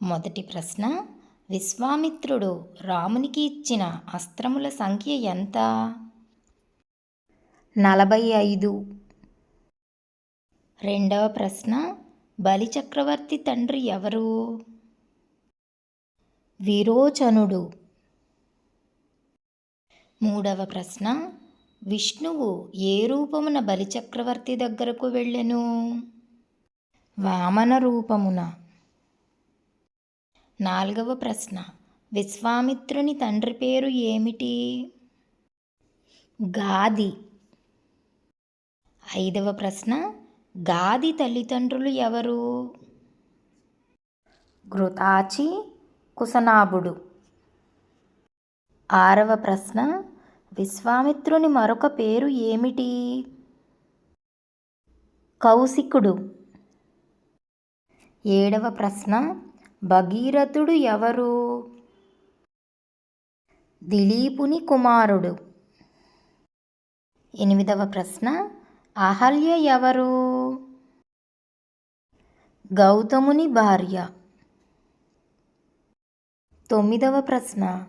మొదటి ప్రశ్న, విశ్వామిత్రుడు రామునికి ఇచ్చిన అస్త్రముల సంఖ్య ఎంత? 45. రెండవ ప్రశ్న, బలి చక్రవర్తి తండ్రి ఎవరు? విరోచనుడు. మూడవ ప్రశ్న, విష్ణువు ఏ రూపమున బలిచక్రవర్తి దగ్గరకు వెళ్ళెను? వామన రూపమున. నాలుగవ ప్రశ్న, విశ్వామిత్రుని తండ్రి పేరు ఏమిటి? గాది. ఐదవ ప్రశ్న, గాది తల్లిదండ్రులు ఎవరు? ఘృతాచి, కుశనాభుడు. ఆరవ ప్రశ్న, విశ్వామిత్రుని మరొక పేరు ఏమిటి? కౌశికుడు. ఏడవ ప్రశ్న, భగీరథుడు ఎవరు? దిలీపుని కుమారుడు. ఎనిమిదవ ప్రశ్న, అహల్య ఎవరు? గౌతముని భార్య. తొమ్మిదవ ప్రశ్న,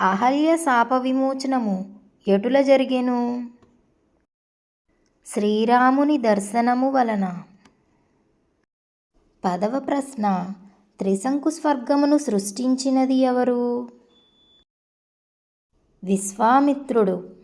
అహల్య శాప విమోచనము ఎటుల జరిగెను? శ్రీరాముని దర్శనము వలన. పదవ ప్రశ్న, త్రిశంకు స్వర్గమును సృష్టించినది ఎవరు? విశ్వామిత్రుడు.